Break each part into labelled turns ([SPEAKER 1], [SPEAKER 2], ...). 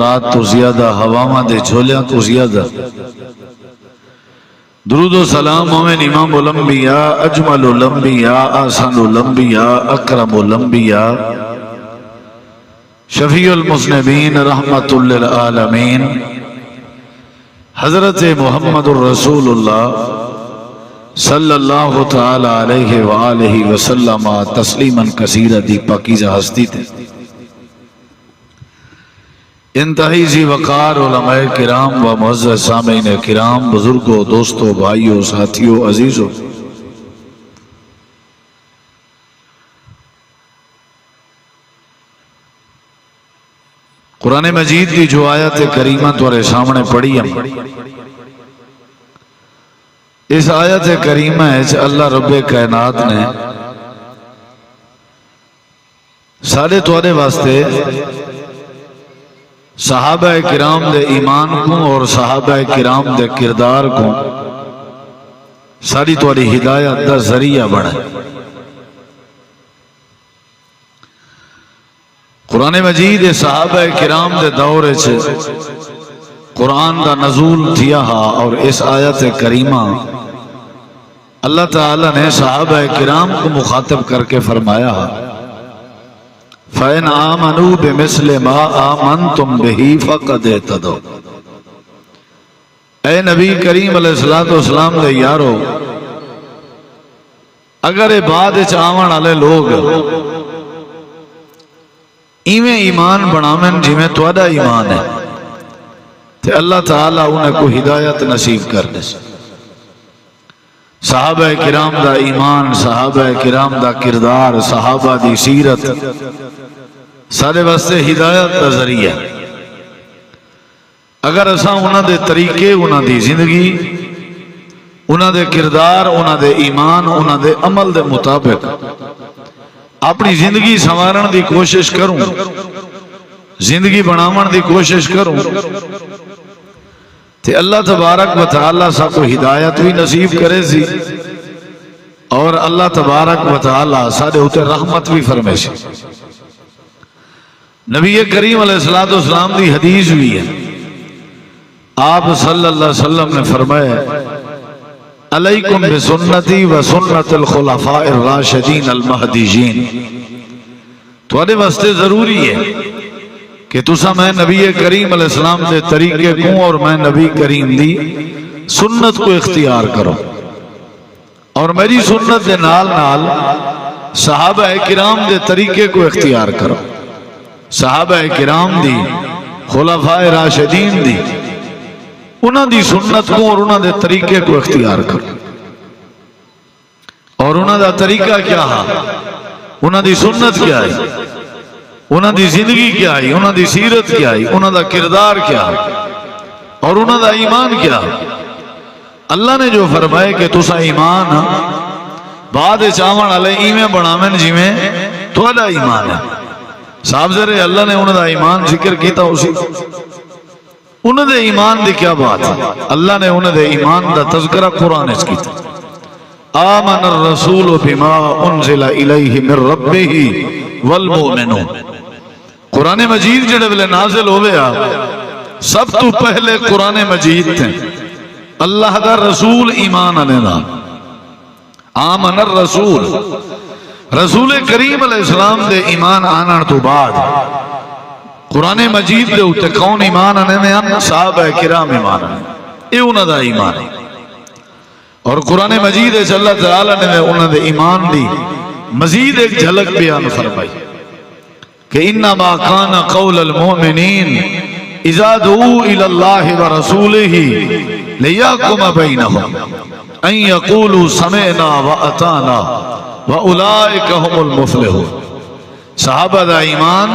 [SPEAKER 1] رات تو زیادہ ہواواں دے جھولیاں تو زیادہ درود و سلام مومن امام الانبیاء اجمل الانبیاء احسن الانبیاء اکرم الانبیاء شفیع المذنبین رحمت للعالمین حضرت محمد الرسول اللہ صلی اللہ تعالی علیہ وآلہ وسلم تسلیما کثیرا دی پاکیزہ ہستی تھے انتہائی ذی وقار علماء کرام و معزز سامعین کرام، بزرگوں، دوستوں، بھائیوں، ساتھیوں، عزیزوں، قرآن مجید کی جو آیت کریمہ تمہارے سامنے پڑھی ہم، اس آیت کریمہ ہے اللہ رب کائنات نے سارے تمہارے واسطے صحابہ کرام دے ایمان کو اور صحابہ کرام دے کردار کو ساری تمہاری ہدایت دا ذریعہ بنا۔ قرآن مجید صحابہ کرام دے دور چھے قرآن دا نزول تھیا ہا، اور اس آیت کریمہ اللہ تعالیٰ نے صحابہ کرام کو مخاطب کر کے فرمایا ہا فَإِنْ آمَنُوا بِمِثْلِ مَا آمَنْتُمْ بِهِ فَقَدْ اهْتَدَوْا۔ اے نبی کریم علیہ السلام دے یارو، اگر بعد آون والے لوگ ایویں ایمان بنامن جی میں تہاڈا ایمان ہے تے اللہ تعالیٰ انہیں کو ہدایت نصیب کر دے۔ صحابہ کرام دا ایمان، صحابہ کرام دا کردار، صحابہ دی سیرت سارے واسطے ہدایت دا ذریعہ۔ اگر اساں انہاں دے طریقے، انہاں دی زندگی، انہاں دے کردار، انہاں دے ایمان، انہاں دے عمل دے مطابق اپنی زندگی سنوارن دی کوشش کروں، زندگی بناون دی کوشش کروں، تے اللہ تبارک و تعالیٰ سا کو ہدایت بھی نصیب کرے سی، اور اللہ تبارک و تعالیٰ سارے ہوتے رحمت بھی فرمے سی۔ نبی کریم علیہ السلام دی حدیث بھی ہے، آپ صلی اللہ علیہ وسلم نے فرمایا علیکم بسنتی و سنت الخلفاء الراشدین المہدیین، تمہارے واسطے ضروری ہے کہ تسا میں نبی کریم علیہ السلام دے طریقے کو اور میں نبی کریم دی سنت کو اختیار کرو، اور میری سنت دے نال نال صحابہ کرام دے طریقے کو اختیار کرو، صحابہ کرام دی خلفاء راشدین دی انہاں دی سنت کو اور انہاں دے طریقے کو اختیار کرو۔ اور انہاں دا طریقہ کیا ہے، انہاں دی سنت کیا ہے، انہاں دی زندگی کیا ہے، انہاں دی سیرت کیا ہے، انہاں دا کردار کیا ہے، اور انہاں دا ایمان کیا ہے۔ اللہ نے جو فرمائے کہ تسا ایمان بعد چاون والے ایویں بناون جویں تہاڈا ایمان ہے، صاحب ذرے اللہ نے انہاں دا ایمان ذکر کیتا، اسی انہاں دے ایمان دی کیا بات ہے، اللہ نے انہاں دے ایمان دا تذکرہ قرآن اس کیتا۔ آمن الرسول بما انزل الیہ من ربہ والمؤمنون، قرآن مجید جڑے ویلے نازل ہوئے سب تو پہلے قرآن مجید تھے، اللہ دا رسول ایمان آنے دا۔ آمن الرسول، رسول کریم علیہ السلام دے ایمان آنن تو بعد قرآن مجید دے ہوتے کون ایمان آنے میں ہم صحابہ کرام ایمان آنے، اے انہاں دا ایمان ہے۔ اور قرآن مجید ہے اللہ تعالیٰ نے انہاں دے ایمان دی مزید ایک جھلک بیان فرمائی کہ انما کان قول المؤمنین اذا دعوا الی اللہ ورسولہ لیحکم بینہم ان یقولوا سمعنا واطعنا واولئک هم المفلحون۔ صحابہ دا ایمان،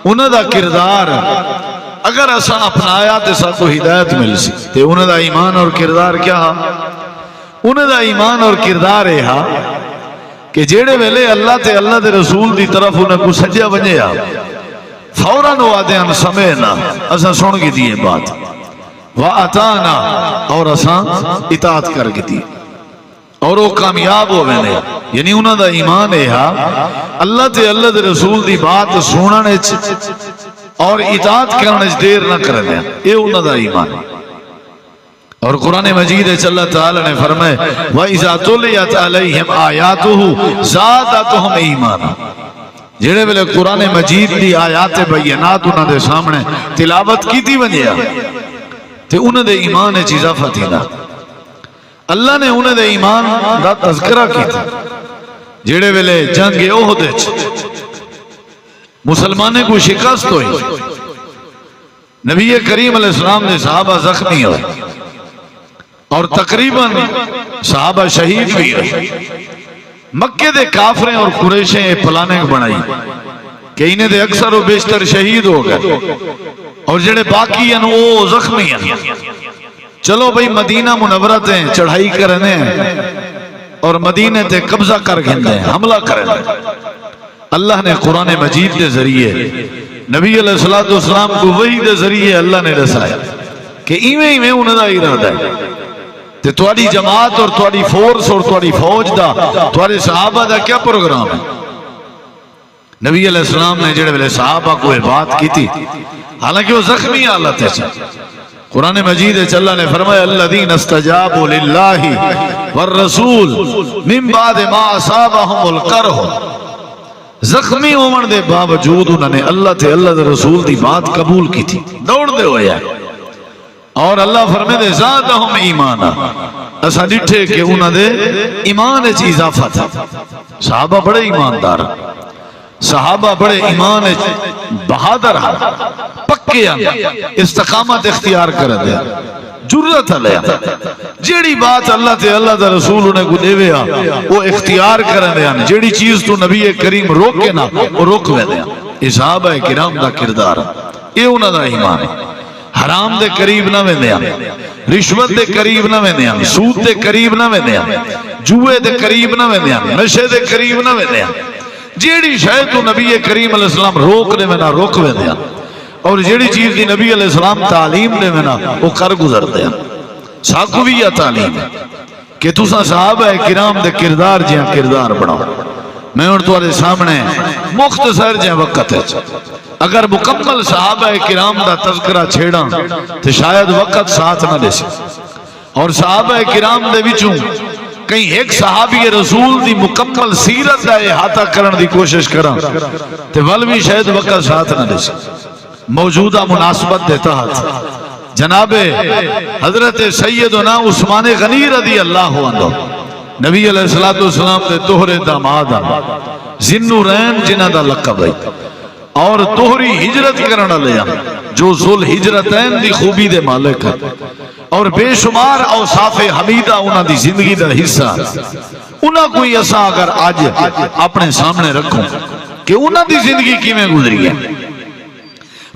[SPEAKER 1] انہاں دا کردار اگر اساں اپنایا تے سب کو ہدایت مل سی، تے انہاں دا ایمان اور کردار کیا، انہاں دا ایمان اور کردار ہے کہ جیڑے ویلے اللہ تے اللہ دے رسول دی طرف انہیں کو سجیا بنجے فوراً وہ آدھے ہم سمعنا، اساں سن گی دیئے بات، وَأَتَانَا، اور اساں اطاعت کر گی دیئے، اور وہ کامیاب ہو گئے، یعنی انہوں دا ایمان ہے اللہ تے اللہ دے رسول دی بات سننے اور اطاعت کرنے دیر نہ کرنے، یہ انہاں دا ایمان۔ اور قرآن مجید اللہ تعالی نے فرمائے وَإِذَا تُلِيَتْ عَلَيْهِمْ آيَاتُهُ زَادَتْهُمْ ایمانا، جڑے ویلے قرآن مجید دی آیات بینات انہاں دے سامنے تلاوت کیتی ونجیا تے انہاں دے ایمان وچ اضافہ تھیندا۔ اللہ نے انہاں دے ایمان دا تذکرہ کیتا جڑے ویلے جنگ احد وچ مسلمانے کو شکست ہوئی، نبی کریم علیہ السلام نے صحابہ زخمی ہوئے اور تقریباً صحابہ شہید بھی ہوئے۔ مکے دے کافریں اور قریشیں پلاننگ بنائی کہ انہیں دے اکثر و بیشتر شہید ہو گئے اور جڑے باقی ہیں وہ زخمی ہیں، چلو بھئی مدینہ منورہ تے چڑھائی کرنے ہیں اور مدینہ تے قبضہ کر گھندے ہیں، حملہ کرنے ہیں۔ اللہ نے قرآن مجید دے ذریعے نبی علیہ السلام کو وحی دے ذریعے اللہ نے رسایا کہ ایویں انہاں دا ارادہ ہے تے تواڈی جماعت اور تواڈی فورس اور تواڈی فوج دا تواڈے صحابہ دا کیا پروگرام ہے۔ نبی علیہ السلام نے جڑے ویلے صحابہ کو بات کی تھی حالانکہ وہ زخمی حالت ہے، قرآن مجید اللہ نے فرمایا الذین استجابوا للہ والرسول من بعد ما اصابهم القرح، زخمی ہومن دے باوجود انہوں نے اللہ تے اللہ دے رسول دی بات قبول کی تھی، دوڑ دے ہویا ہے۔ اور اللہ فرمائے دے زادہم ایمانا، ایسا ڈٹھے کہ انہوں نے ایمان اچ اضافہ تھا۔ صحابہ بڑے ایماندار، صحابہ بڑے ایمان بہادر ہیں، پکے ہیں، استقامت اختیار کر دیا، جرت لیا، جیڑی بات اللہ تے اللہ دا رسول انہیں کو دے ویا وہ اختیار کرنے دیا، جیڑی چیز تو نبی کریم روکے نا وہ روک وے دیا۔ یہ صحابہ کرام دا کردار، یہ انہوں دا ایمان ہے۔ حرام دے قریب نہ ویندیا، رشوت دے قریب نہ ویندیا، سود دے قریب نہ ویندیا، جوئے دے قریب نہ ویندیا، نشے دے قریب نہ ویندیا، جیڑی شاید تو نبی کریم علیہ السلام روک دے میں نہ روک ویندیا، اور جیڑی چیز دی نبی علیہ السلام تعلیم دے میں نہ وہ کر گزر دیا۔ ساکو بھی یہ تعلیم ہے کہ تسا صحابہ کرام دے کردار جہاں کردار بڑھاؤ۔ میں ان تمہارے سامنے مختصر جہاں وقت ہے، اگر مکمل صحابہ کرام دا تذکرہ چھیڑا تو شاید وقت ساتھ نہ دے سی، اور صحابہ کرام دے وچوں کہیں ایک صحابی رسول دی مکمل سیرت دا احاطہ کرن دی کوشش کراں تو ولوی شاید وقت ساتھ نہ دے سی۔ موجودہ مناسبت دے تحت جناب حضرت سیدنا عثمان غنی رضی اللہ عنہ نبی علیہ السلام دے دوہرے داماد ذی-النورین جنہ دا لقب ہے اور دوہری ہجرت کرنا لیا جو ذل ہجرتین دی خوبی دے مالک ہے اور بے شمار اوصاف حمیدہ انہاں دی زندگی دا حصہ، انہاں کوئی ایسا اگر آج اپنے سامنے رکھوں کہ انہاں دی زندگی کی میں گزری ہے،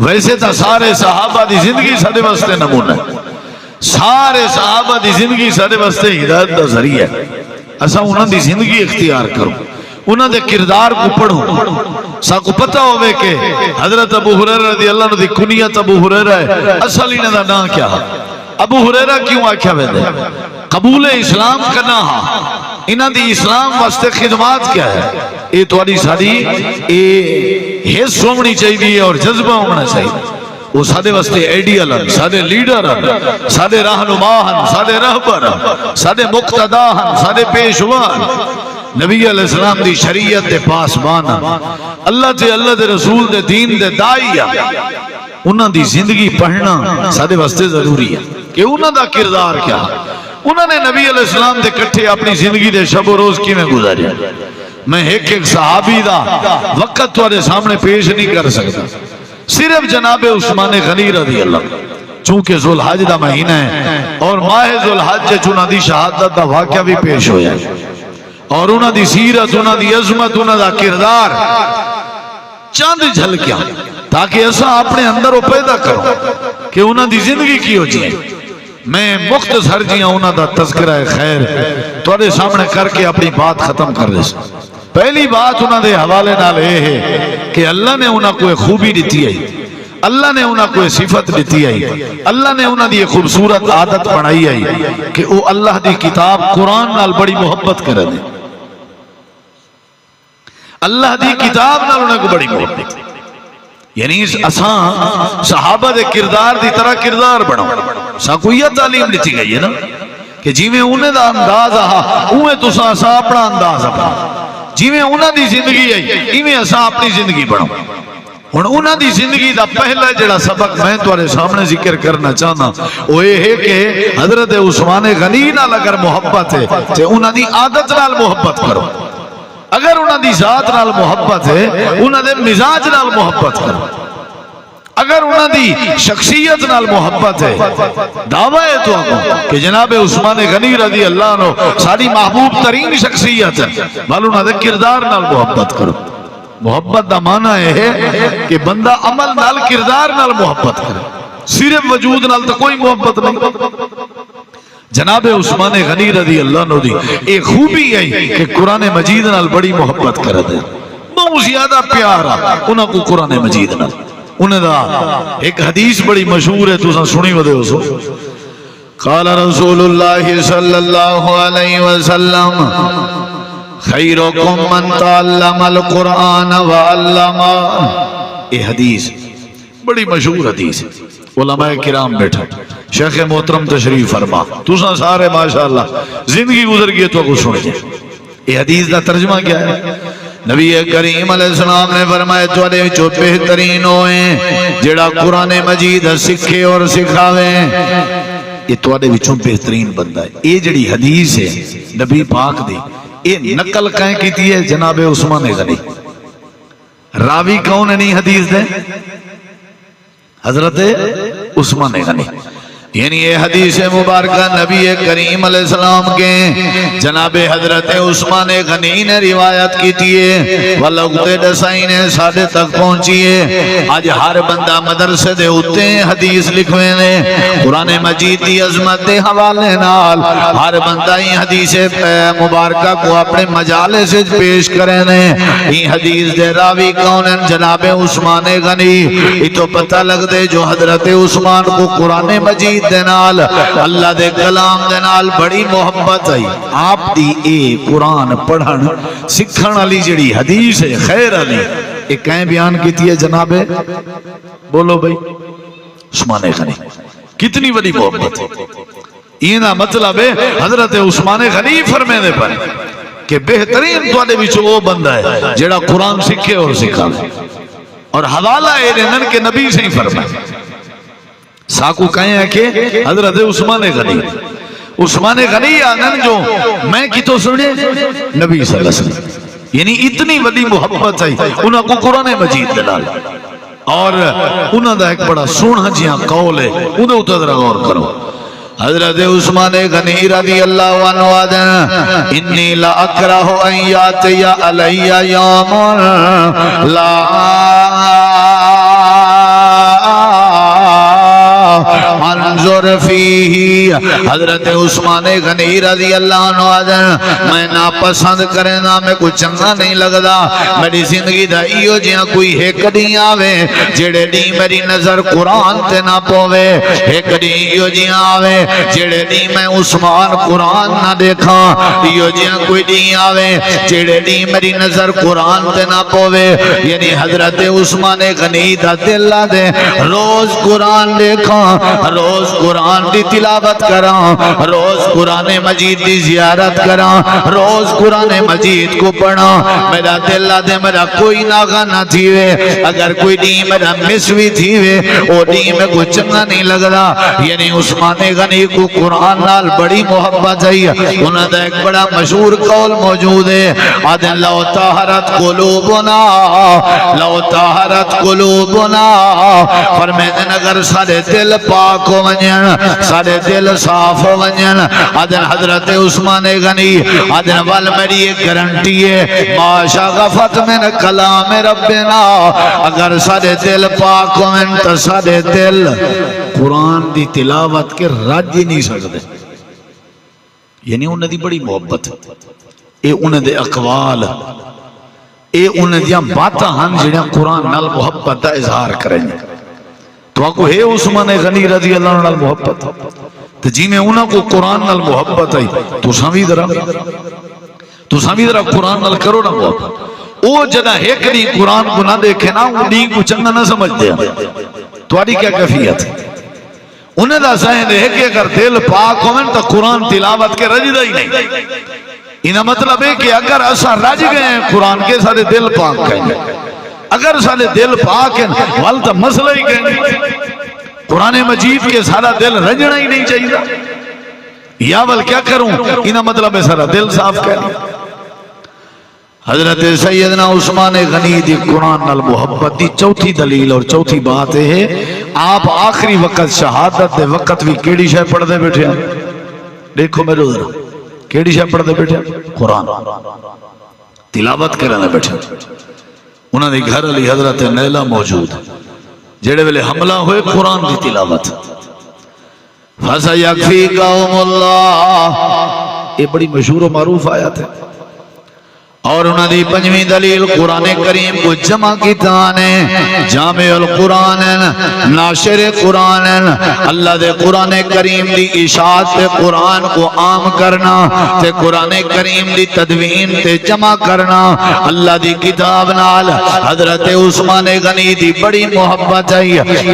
[SPEAKER 1] ویسے تا سارے صحابہ دی زندگی سارے واسطے نمونہ ہے، سارے صحابہ دی زندگی سارے واسطے ہدایت دا ذریعہ ہے۔ ایسا انہاں دی زندگی اختیار کرو، انہاں دے کردار کو پڑھو، سا کو پتہ ہوئے کہ حضرت ابو ہریرہ رضی اللہ عنہ دی کنیت ابو ہریرہ ہے، اصل انہاں دا نام کیا ہے؟ ابو ہریرہ کیوں آکھیا ویندے؟ قبول اسلام کرنا ہاں، انہاں دی اسلام واسطے خدمات کیا ہے؟ یہ تواڈی ساری حس ہونی چاہیے اور جذبہ ہونا چاہیے۔ وہ سادے واسطے ایڈیل ہیں، سادے لیڈر ہیں، سادے رہنما ہیں، سادے رہبر ہیں، سادے مقتدا ہیں، سادے پیشوا ہیں، نبی علیہ السلام دی شریعت دے پاسبان ہیں، اللہ تے اللہ دے رسول دے دین دے دائی ہیں۔ انہاں دی زندگی پڑھنا سادے واسطے ضروری ہے کہ انہاں دا کردار کیا ہے، انہاں نے نبی علیہ السلام دے کٹھے اپنی زندگی دے شب و روز کی میں گزاری۔ میں ایک صحابی دا وقت تمہارے سامنے پیش نہیں کر سکتا، صرف جناب عثمان غنی رضی اللہ، چونکہ ذوالحج دا مہینہ ہے اور ماہ ذوالحج چونہ دی شہادت دا واقعہ بھی پیش ہویا ہے اور انہاں دی سیرت، انہاں دی عظمت، انہاں دا کردار چند جھلکیاں تاکہ ایسا اپنے اندر وہ پیدا کرو کہ انہاں دی زندگی کی ہو جائے۔ میں مختصر جیاں انہاں دا تذکرہ خیر تمہارے سامنے کر کے اپنی بات ختم کر دے۔ پہلی بات انہاں دے حوالے نال یہ ہے کہ اللہ نے انہاں کو ایک خوبی دیتی ہے، اللہ نے انہاں کو ایک صفت دیتی ہے، اللہ نے انہاں دی ایک خوبصورت عادت بنائی ہے کہ وہ اللہ دی کتاب قرآن نال بڑی محبت کر دے، اللہ دی کتاب نال انہاں کو بڑی محبت۔ یعنی اساں صحابہ دے کردار دی طرح کردار بنو. ساکو یہ تعلیم دیتی گئی ہے نا کہ جیویں انہیں دا انداز آہا اوہیں تساں اساں اپنا انداز اپنا، جیویں انہاں دی زندگی ہے ایویں اساں اپنی زندگی بنو. ہن انہاں دی زندگی دا پہلا جڑا سبق میں تمہارے سامنے ذکر کرنا چاہنا وہ یہ ہے کہ حضرت عثمان غنی نال اگر محبت ہے تے انہاں دی عادت نال محبت کرو. اگر انہاں دی ذات نال محبت ہے انہاں دے مزاج نال محبت کرو. اگر انہاں دی شخصیت نال محبت ہے دعویٰ ہے تو کہ جناب عثمان غنی رضی اللہ عنہ ساری محبوب ترین شخصیت ہے، بل انہاں دے کردار نال محبت کرو. محبت دا معنی ہے کہ بندہ عمل نال کردار نال محبت کرے، صرف وجود نال تو کوئی محبت نہیں. جناب عثمان غنی رضی اللہ عنہ دی ایک خوبی ہے کہ قرآن مجید نال بڑی محبت کرتے ہیں، بہت زیادہ پیارا انہاں کو قرآن مجید نال. انہاں دا ایک حدیث بڑی مشہور ہے تو سنی ودے ہو سو. قال رسول اللہ صلی اللہ علیہ وسلم خیرکم من تعلم القرآن وعلما. یہ حدیث بڑی مشہور حدیث ہے، علماء کرام بیٹھا، شیخ محترم تشریف فرما، تساں سارے ماشاءاللہ زندگی گزر گئی تو کچھ سن جائے. یہ حدیث دا ترجمہ کیا ہے؟ نبی کریم علیہ السلام نے فرمایا تواڈے وچوں بہترین ہوئے جڑا قرآن مجید سکھے اور سکھاوے. یہ تواڈے وچوں بہترین بندہ ہے. یہ جڑی حدیث ہے نبی پاک دی یہ نقل کہیں کیتی ہے جناب عثمان غنی. راوی کون ہے نہیں حدیث دے؟ حضرت عثمان غنی. یعنی یہ حدیث مبارکہ نبی کریم علیہ السلام کے جناب حضرت عثمان غنی نے روایت کی تھی ولوگتے دسائی نے سادے تک پہنچیے. آج ہر بندہ مدرسے دے ہوتے ہیں حدیث لکھوے نے قرآن مجید دی عظمت دے حوالے نال ہر بندہ ہی حدیث مبارکہ کو اپنے مجالے سے پیش کریں نے. یہ حدیث دے راوی کون ہیں؟ جناب عثمان غنی. یہ تو پتہ لگ دے جو حضرت عثمان کو قرآن مجید دے نال اللہ دے کلام دے نال بڑی محبت ہے. آپ دی اے قرآن پڑھن سکھن والی جڑی حدیث ہے خیر علی یہ کہیں بیان کیتی ہے جناب بولو بھائی عثمان غنی. کتنی بڑی محبت ہے. یہ نا مطلب ہے حضرت عثمان غنی فرمے دے پر کہ بہترین تواڈے وچ وہ بندہ ہے جڑا قرآن سکھے اور سکھاوے. اور حوالہ ہے رنن کے نبی سے ہی فرمایا. ساکو کہیں ہے کہ حضرت عثمان غنی. عثمان غنی آنن جو میں کی تو سنے نبی صلی اللہ علیہ وسلم. یعنی اتنی بڑی محبت ہے انہاں کو قرآن مجید دلال. اور انہاں دا ایک بڑا سونا جیاں قول ہے انہوں تو ذرا غور کرو. حضرت عثمان غنی رضی اللہ عنہ آدھن انی لا اکرہ ان یاتی علی یوم لا انظر فیہ. حضرت عثمان غنی رضی اللہ عنہ آدھن میں ناپسند کرنا میں کچھ چنگا نہیں لگدا. میری زندگی دا ایو جیاں کوئی ایک ڈی آوے جڑے ڈی میری نظر قرآن تے نہ پوے. ایک ڈی ایو جیاں آوے جڑے ڈی میں عثمان قرآن نہ دیکھا. ایو جیاں کوئی ڈی آوے جڑے ڈی میری نظر قرآن تے نہ پوے. یعنی حضرت عثمان غنی دا دل دے روز قرآن دیکھا، روز قرآن دی تلاوت کراں، روز قرآن مجید دی زیارت کراں، روز قرآن مجید کو پڑھاں. میرا دل دے میرا کوئی ناغا نہ تھیوے. اگر کوئی ڈی میرا مسوی تھیوے او ڈی میں کوئی چنگا نہیں لگدا. یعنی عثمان غنی کو قرآن نال بڑی محبت ہے. انہاں دا ایک بڑا مشہور قول موجود ہے آدھن لو طہرت قلوبنا لو طہرت قلوبنا. فرمیدن اگر سارے دل پاک ہو ونجن سارے دل صاف ہو ونجن آدھن حضرت عثمان غنی آدھن وال میری ایک گارنٹی ہے ما شغفت من کلام ربنا. اگر سارے دل پاک ہو ون تو سارے دل قرآن دی تلاوت کے رج ہی نہیں سکتے. یعنی انہیں دی بڑی محبت اے انہیں دے اقوال اے انہیں دیاں باتاں ہن جڑیاں قرآن نال محبت دا اظہار کریں. تو آپ کو ہے عثمان غنی رضی اللہ عنہ نال محبت تو جی میں انہاں کو قرآن نال محبت ہے تو سامھی درہ قرآن نال کرو نا محبت. وہ جدہ ایک دی قرآن کو نہ دیکھے نا وہ دین کو چنگا نہ سمجھ دیا تمہاری کیا کیفیت ہے؟ انہیں دا ذہن ہے کہ اگر دل پاک ہوئن تو قرآن تلاوت کے رجدہ ہی نہیں. انہا مطلب ہے کہ اگر ایسا رج گئے ہیں قرآن کے سارے دل پاک کہیں اگر سارے دل پاک ہیں والتا مسئلہ ہی کہیں قرآن مجید کے سارا دل رجنا ہی نہیں چاہیے یا ول کیا کروں. انہا مطلب ہے سارا دل صاف کہیں. حضرت سیدنا عثمان غنی دی قرآن نال محبت دی چوتھی دلیل اور چوتھی بات ہے آپ آخری وقت شہادت دے وقت بھی کیڑی شے پڑھ دے بیٹھے ہیں. دیکھو میرے ذرا کیڑی شے پڑھ دے بیٹھے ہیں؟ قرآن تلاوت کرنے بیٹھے. انہوں نے گھر علی حضرت نیلہ موجود جڑے ویلے حملہ ہوئے قرآن دی تلاوت. فَسَيَكْفِيكَهُمُ اللَّهُ یہ بڑی مشہور و معروف آیت ہے. اور انہوں نے پنجویں دلیل قرآن کریم کو جمع کی تانے جامع القرآن ناشر قرآن اللہ دے قرآن کریم دی اشاعت تے قرآن کو عام کرنا تے قرآن کریم دی تدوین تے جمع کرنا. اللہ دی کتاب نال حضرت عثمان غنی دی بڑی محبت ہے.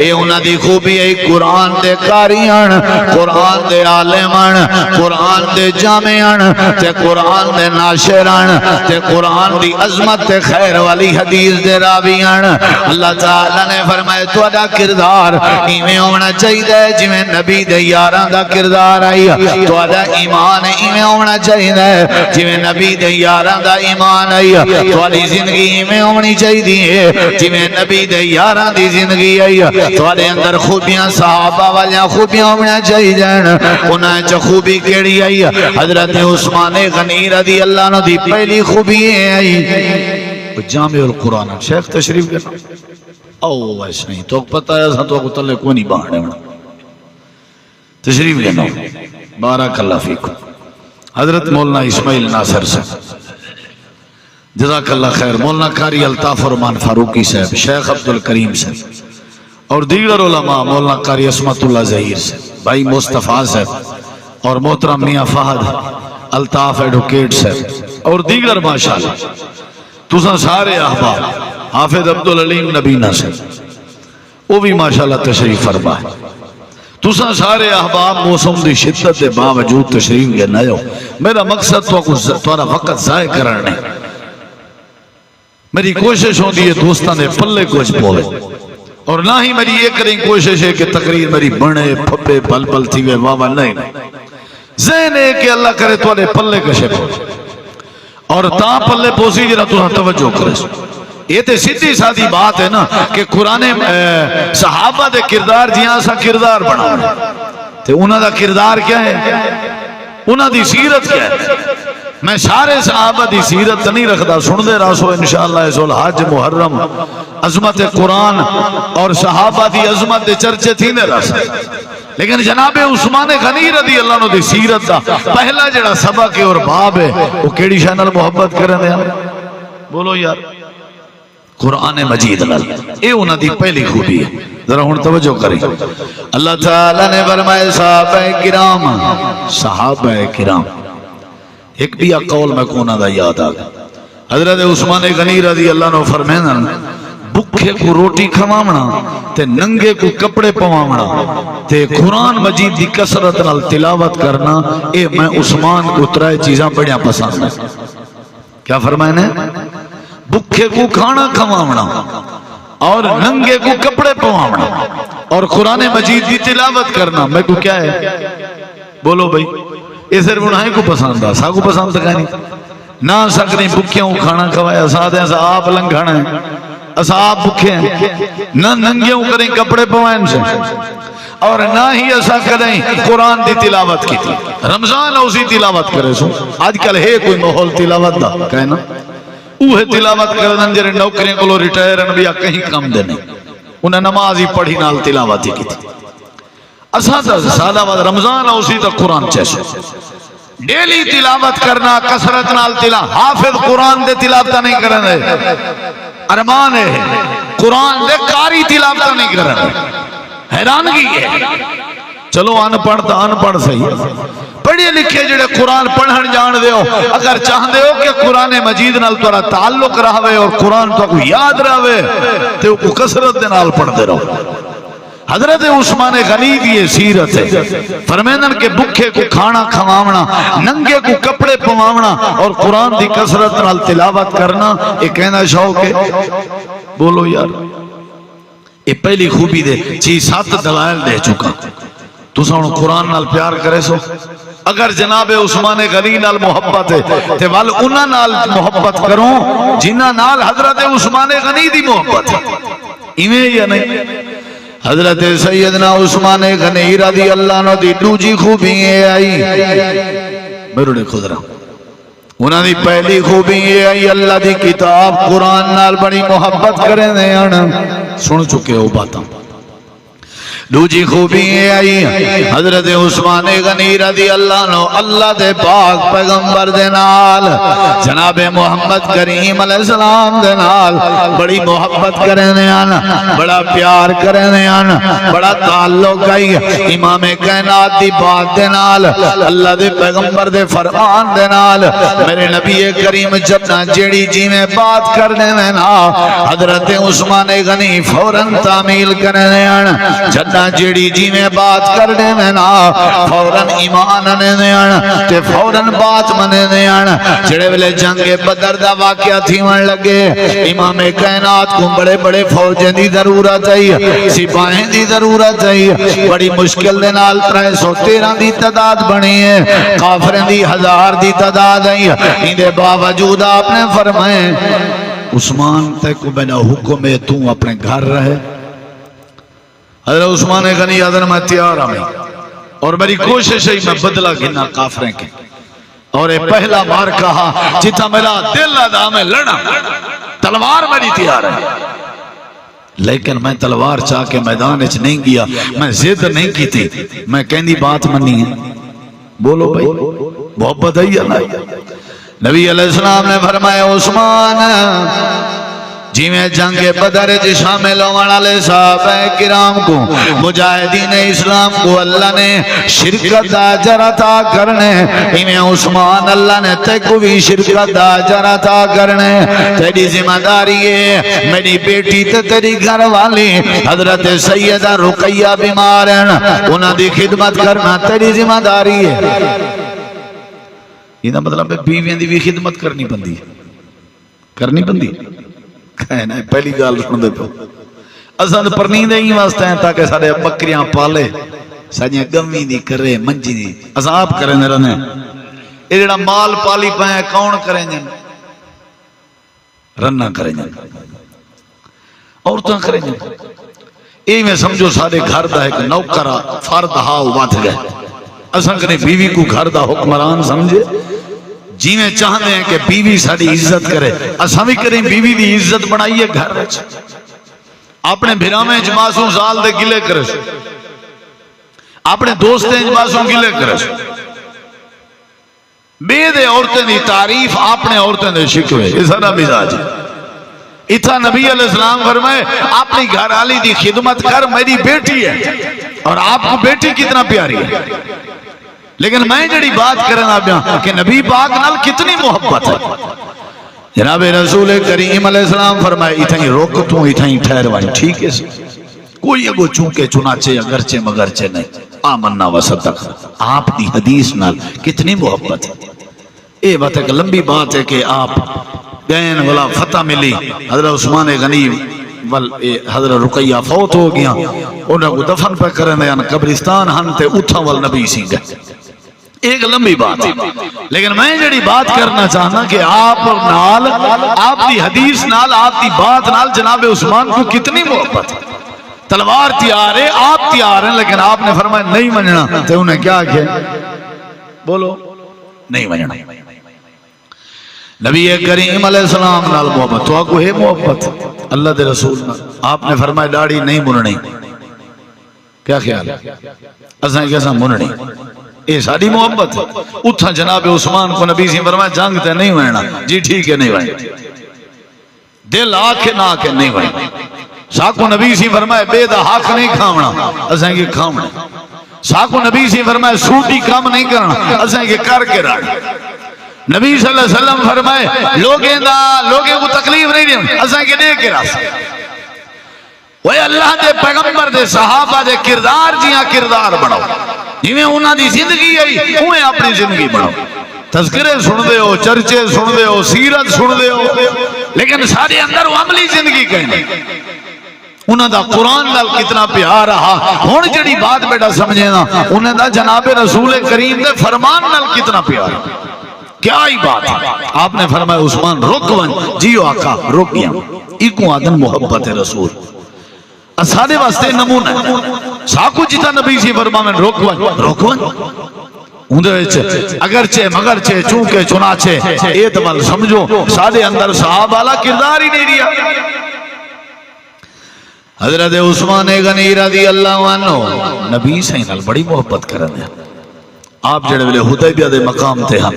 [SPEAKER 1] اے انہوں دی خوبی ہے قرآن دے قاریان قرآن دے عالمان قرآن دے جامعان تے قرآن دے ناشران تے قرآن دی عظمت تے خیر والی حدیث دے راویان. اللہ تعالیٰ نے فرمائے تو ادا کردار ایمیں ہونا چاہیے جویں نبی دے یاراں دا کردار آئی. تو ادا ایمان ایمیں ہونا چاہیے جویں نبی دے یاراں دا ایمان آئی. تو ادا زندگی ایمیں ہونی چاہیے جویں نبی دے یاراں دی زندگی آئی. تو ادا اندر خوبیاں صحابہ والیاں خوبیاں ہونا چاہیے. انہاں چ خوبی کیڑی آئی؟ حضرت عثمان غنی رضی اللہ عنہ دی پہلی خوبی آئی جامع القرآن. شیخ تشریف کرنا او ویسے نہیں تو پتہ ہے تو تلے کو نہیں باہنے ہونا تشریف لینا. بارک اللہ فیکم. حضرت مولانا اسماعیل ناصر صاحب جزاک اللہ خیر، مولانا قاری الطاف الرحمن فاروقی صاحب، شیخ عبدالکریم صاحب اور دیگر علماء، مولانا قاری عصمت اللہ ظہیر صاحب، بھائی مصطفیٰ صاحب اور محترم میاں فہد الطاف ایڈوکیٹ صاحب اور دیگر ماشاءاللہ تساں سارے احباب، حافظ عبدالعلیم نبینا صاحب وہ بھی ماشاءاللہ تشریف فرما ہے. تساں سارے احباب موسم دی شدت دے باوجود تشریف گے نہ ہو. میرا مقصد تمہارا وقت ضائع کرنا نہیں. میری کوشش ہوتی ہے دوستاں نے پلے کچھ پوے اور نہ ہی میری یہ کریں کوشش ہے کہ تقریر میری بڑے پھپے بل بل تھی وے واہ نہیں. ذہن ہے کہ اللہ کرے تمہارے پلے کشے پوے اور تا پلے پوسی جنہ تمہیں توجہ کرے. یہ تے سیدھی سادھی بات ہے نا کہ قرآن صحابہ دے کردار جیاں سا کردار بنا تے انہاں دا کردار کیا ہے، انہاں دی سیرت کیا ہے. میں سارے صحابہ دی سیرت نہیں رکھدا، سن دے راسو انشاءاللہ ذو الحج محرم عظمت قرآن اور صحابہ دی عظمت دے چرچے تھی نے راسو. لیکن جناب عثمان غنی رضی اللہ عنہ دی سیرت دا پہلا جڑا سبق اور باب ہے وہ کیڑی شے نال محبت کرنے ہیں؟ بولو یار قرآن مجید نال. اے انہاں دی پہلی خوبی ہے. ذرا ہن توجہ کریں. اللہ تعالی نے فرمایا صحابہ کرام ایک بھی قول میں کونا دا یاد آ گیا. حضرت عثمان غنی رضی اللہ عنہ فرمائیں بکھے کو روٹی کھواونا تے ننگے کو کپڑے پواونا تے قرآن مجید دی کثرت نال تلاوت کرنا، اے میں عثمان کو ترائے چیزاں بڑیاں پسند ہیں. کیا فرمائیں نے؟ بکھے کو کھانا کھواونا اور ننگے کو کپڑے پواونا اور قرآن مجید دی تلاوت کرنا. میں کو کیا ہے بولو بھئی؟ یہ صرف انہیں کو پسند ہے، سا کو پسند ہے نہیں. نہ سکنے بکھیوں کو کھانا کھوایا ساتھ ہیں آپ لنگھانا ہے اصحاب بکھے ہیں، نہ ننگیوں کریں کپڑے پوائن سے اور نہ ہی ایسا کریں قرآن دی تلاوت کی تھی. رمضان اسی تلاوت کرے سو. آج کل ہے کوئی ماحول تلاوت دا کہنا اوہ تلاوت کردن جرے نوکریاں کو لو ریٹائر انبیاء کہیں کم دے نہیں. انہیں نماز ہی پڑھی نال تلاوت ہی کی تھی. اساتہ سادہ بعد رمضان اسی تک قرآن چیسو ڈیلی تلاوت کرنا کثرت نال تلاوت. حافظ قرآن دے تلاوت نہیں کرنے ارمان ہے، قرآن دے قاری تلاوت نہیں کرنے. حیرانگی ہے چلو ان پڑھ تو ان پڑھ صحیح، پڑھے لکھے جڑے قرآن پڑھن جان دے ہو، اگر چاہتے ہو کہ قرآن مجید نال تورا تعلق رہے اور قرآن تو کو یاد رہے تو کو کثرت دے نال پڑھتے رہو۔ حضرت عثمان غنی کی یہ سیرت ہے، فرمیندن کہ بکھے کو کھانا کھواونا، ننگے کو کپڑے پواونا اور قرآن دی کثرت نال تلاوت کرنا، یہ کہنا شوق ہے؟ بولو یار، یہ پہلی خوبی دے 6-7 دلائل دے چکا۔ تو سانو قرآن نال پیار کرے سو، اگر جناب عثمان غنی نال محبت ہے تے وال انہاں نال محبت کرو جنہاں نال حضرت عثمان غنی دی محبت ہے، ایویں یا نہیں؟ حضرت سیدنا عثمان غنی رضی اللہ عنہ دی دوجی خوبی یہ آئی، میرے خود رہا انہاں دی پہلی خوبی یہ آئی، اللہ دی کتاب قرآن نال بڑی محبت کریں دے آنا، سن چکے ہو باتاں۔ دوجی خوبی یہ آئی، حضرت عثمان غنی رضی اللہ عنہ اللہ دے پاک پیغمبر دے نال، جناب محمد کریم علیہ السلام دے نال بڑی محبت کریں دے آنا، بڑا پیار کریں دے آنا، بڑا تعلق آئی امام کائنات دی بات دے نال، اللہ دے پیغمبر دے فرمان دے نال۔ میرے نبی کریم جبنا جیڑی جی میں بات کرنے میں نا، حضرت عثمان غنی فوراً تعمیل کریں دے آنا، جدنا جیڑی جی میں بات کرنے میں نا فوراً ایمان آنے دے آنا تے فوراً بات منے دے آنا۔ جڑے ویلے جنگ بدر دا واقعہ تھی من لگے، امام کائنات کو بڑے بڑے فوجیں دی ضرورت ہے، سپاہیں دی ضرورت ہے، بڑی مشکل دے نال 313 دی تعداد بنی ہے، کافریں دی 1000 دی تعداد ہے، ان دے باوجود آپ نے فرمائے عثمان تے کو بنا حکم ہے تو اپنے گھر رہے۔ حضرت عثمان غنی حضرت میں تیار ہمیں اور میری کوشش ہے میں بدلہ گھنا کافریں کے، اور یہ پہلا بار کہا جتا میرا دل ادا میں لڑا، تلوار میری تیار ہے، لیکن میں تلوار چاہ کے میدان اچھ نہیں گیا، میں زد نہیں کی تھی، میں کہندی بات منی ہے۔ بولو بھائی محبت ہے یا نہیں؟ نبی علیہ السلام نے فرمایا عثمان جی میں جنگ بدر جی شامل والے صحابہ کرام کو مجاہدین اسلام کو اللہ نے شرکت اجر عطا کرنے، میں عثمان اللہ نے تے کو بھی شرکت اجر عطا کرنے، تیری ذمہ داری ہے، میری بیٹی تے تیری گھر والی حضرت سیدہ رقیہ بیمار ہیں، انہاں دی خدمت کرنا تیری ذمہ داری ہے۔ یہ مطلب ہے بیویاں دی بھی خدمت کرنی بندی ہے، کرنی بندی کہنا ہے۔ پہلی گال سن دے پو اساں پرنیندے ہی واسطے ہیں تاکہ سارے بکریاں پالے، ساڈیاں گمی دی کرے منجی دی اساں آپ کریں رہنے، اے جڑا مال پالی پائے کون کریں جن؟ رنا کریں جن، عورتاں کریں جن۔ اے میں سمجھو سارے گھر دا ایک نوکرا فرد ہاؤ بات گئے، اساں کنے بیوی کو گھر دا حکمران سمجھے، جی میں چاہتے ہیں کہ بیوی ساری عزت کرے، اساں بھی کریں بیوی دی عزت بنائیے گھر رچ، اپنے بھرامیں جماسوں زال دے گلے کرش، اپنے دوستیں جماسوں گلے کرش، بے دے عورتیں دی تعریف اپنے عورتیں دے شکوے، اس طرح مزاج اتھا نبی علیہ السلام فرمائے اپنی گھر والی دی خدمت کر، میری بیٹی ہے اور آپ کو بیٹی کتنا پیاری ہے، لیکن میں جڑی بات کرنا بیاں کہ نبی پاک نال کتنی محبت ہے۔ جناب رسول کریم علیہ السلام فرمائے اتھائی روک تو اتھائی ٹھہر وائیں، ٹھیک ہے کوئی اگو چونکے چنانچے اگرچے مگرچے نہیں، آمنا و صدق، آپ دی حدیث نال کتنی محبت ہے۔ اے بات ایک لمبی بات ہے کہ آپ گئن والا فتح ملی، حضرت عثمان غنی حضرت رقیہ فوت ہو گیا، انہیں کو دفن پہ کرنے ہیں قبرستان ہنتے اتھا والنبی سی گئے، ایک لمبی بات ہے، لیکن میں جڑی بات کرنا چاہنا کہ آپ نال، آپ دی حدیث نال، آپ دی بات نال جناب عثمان کو کتنی محبت ہے۔ تلوار تیار ہے، آپ تیار ہیں، لیکن آپ نے فرمایا نہیں مننا، تو انہیں کیا کیا؟ بولو نہیں مننا۔ نبی کریم علیہ السلام نال محبت تو آگو ہے محبت اللہ دے رسول نال، آپ نے فرمایا داڑھی نہیں مننی، کیا خیال ہے؟ اساں کیسا مننی؟ اے ساری محبت ہے۔ اتھا جناب عثمان کو نبی سے فرمایا جنگ تے نہیں ہونا، جی ٹھیک ہے نہیں ہونا، دل آکھے نہ آکھے نہیں ہونا، ساکو نبی سے فرمایا بے دا حق نہیں کھاونا، اساں کی کھاونا، ساکو نبی سے فرمائے سوٹی کام نہیں کرنا اسیں کے کر کے رہا نبی صلی اللہ علیہ وسلم فرمائے لوگیں کو تکلیف نہیں دیں اسیں کے دے کے رہا وہ اللہ دے پیغمبر دے صحابہ دے کردار جیاں کردار بڑھو جی میں انہاں دی زندگی آئی انہیں اپنی زندگی بڑھو تذکرے سن دے ہو چرچے سن دے ہو سیرت سن دے ہو لیکن سارے اندر وہ عملی زندگی کہنے انہاں دا قرآن نال کتنا پیار رہا ہون جڑی بات بیٹا سمجھے نا انہاں دا جناب رسول کریم دے فرمان نال کتنا پیار کیا ہی بات ہے آپ نے فرمایا عثمان رک ون جیو آقا رک گیا ایکو آدم محبت رسول اسادے واسطے نمونہ ساکو جیتا نبی سی فرمایا رک ون اگرچہ مگرچہ چونکہ چنانچہ اعتبار سمجھو سادے اندر صحابہ والا کردار ہی نہیں دیا حضرت عثمان غنی رضی اللہ عنہ نبی سینال بڑی محبت کرنے آپ جڑے ویلے حدیبیہ دے مقام تھے ہم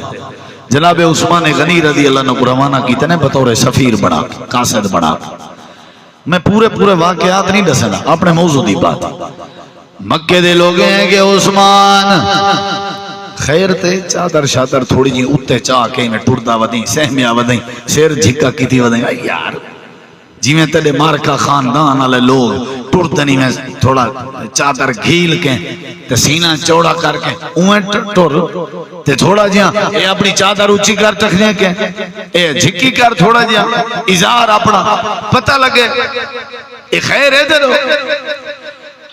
[SPEAKER 1] جناب عثمان غنی رضی اللہ عنہ کو روانہ کی تنے بطور سفیر بڑا قاصد بڑا میں پورے واقعات نہیں دسنا اپنے موضوع دی بات مکے دے لوگ ہیں کہ عثمان خیر تے چادر شادر تھوڑی جی اتے چاہ کے میں ٹردا ودیں سہمیا ودیں سیر جھکا کیتی ودیں یار جی میں تیرے مارکا خاندان والے لوگ ٹرتنی میں تھوڑا چادر گھیل کے تے سینہ چوڑا کر کے اویں ٹر تے تھوڑا جہاں اے اپنی چادر اونچی کر تکھنے کے اے جھکی کر تھوڑا جہاں اظہار اپنا پتہ لگے اے خیر ہے دے دو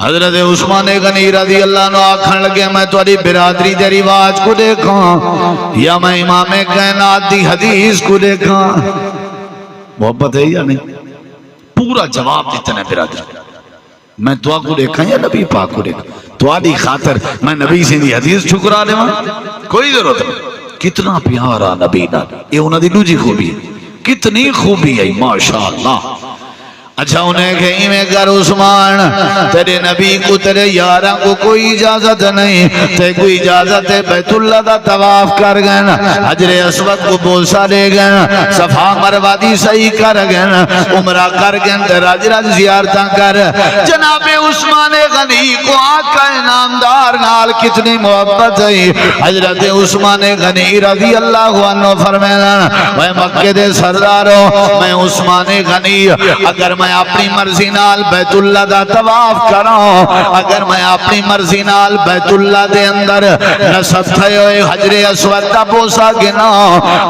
[SPEAKER 1] حضرت عثمان غنی رضی اللہ عنہ آکھن لگے میں تمہاری برادری دے رواج کو دیکھاں یا میں امام کائنات دی حدیث کو دیکھاں محبت ہے یا نہیں پورا جواب دیتے ہیں برادر میں دعا کو دیکھا یا نبی پاک کو دیکھا تواڈی خاطر میں نبی سے دی حدیث ٹھکرا دے کوئی ضرورت نہیں کتنا پیارا نبی دا یہ انہاں دی دوجی خوبی ہے کتنی خوبی ہے ماشاءاللہ اچھا انہیں کہیں میں کر عثمان تیرے نبی کو تیرے یاراں کو کوئی اجازت نہیں تے کوئی اجازت ہے بیت اللہ دا طواف کر گئے حجر اسود کو بوسا دے گئے صفا مروہ دی صحیح کر گئے عمرہ کر گئے تے راج راج زیارتاں کر جناب عثمان غنی کو آقا نامدار نال کتنی محبت ہے حضرت عثمان غنی رضی اللہ عنہ فرمایا میں مکے دے سرداروں میں عثمان غنی اگر میں اپنی مرضی نال بیت اللہ دا طواف کراں اگر میں اپنی مرضی نال بیت اللہ دے اندر نصب تھے ہوئے حجر اسود دا بوسا گنا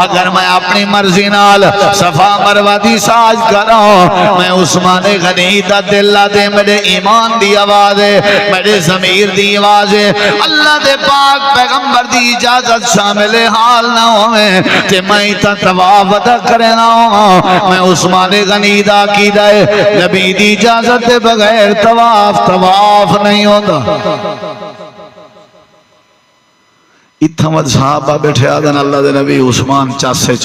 [SPEAKER 1] اگر میں اپنی مرضی نال صفا مروہ دی ساج کراں میں عثمان غنی دا دل دے میرے ایمان دی آواز ہے میرے ضمیر دی آواز ہے اللہ دے پاک پیغمبر دی اجازت شامل حال نہ ہوئے تے میں تا طواف ادا کرنا ہوں میں عثمان غنی دا عقیدہ ہے نبی دی اجازت بغیر طواف نہیں ہوتا اتھمد صحابہ بیٹھے آدھن اللہ دے نبی عثمان چاسے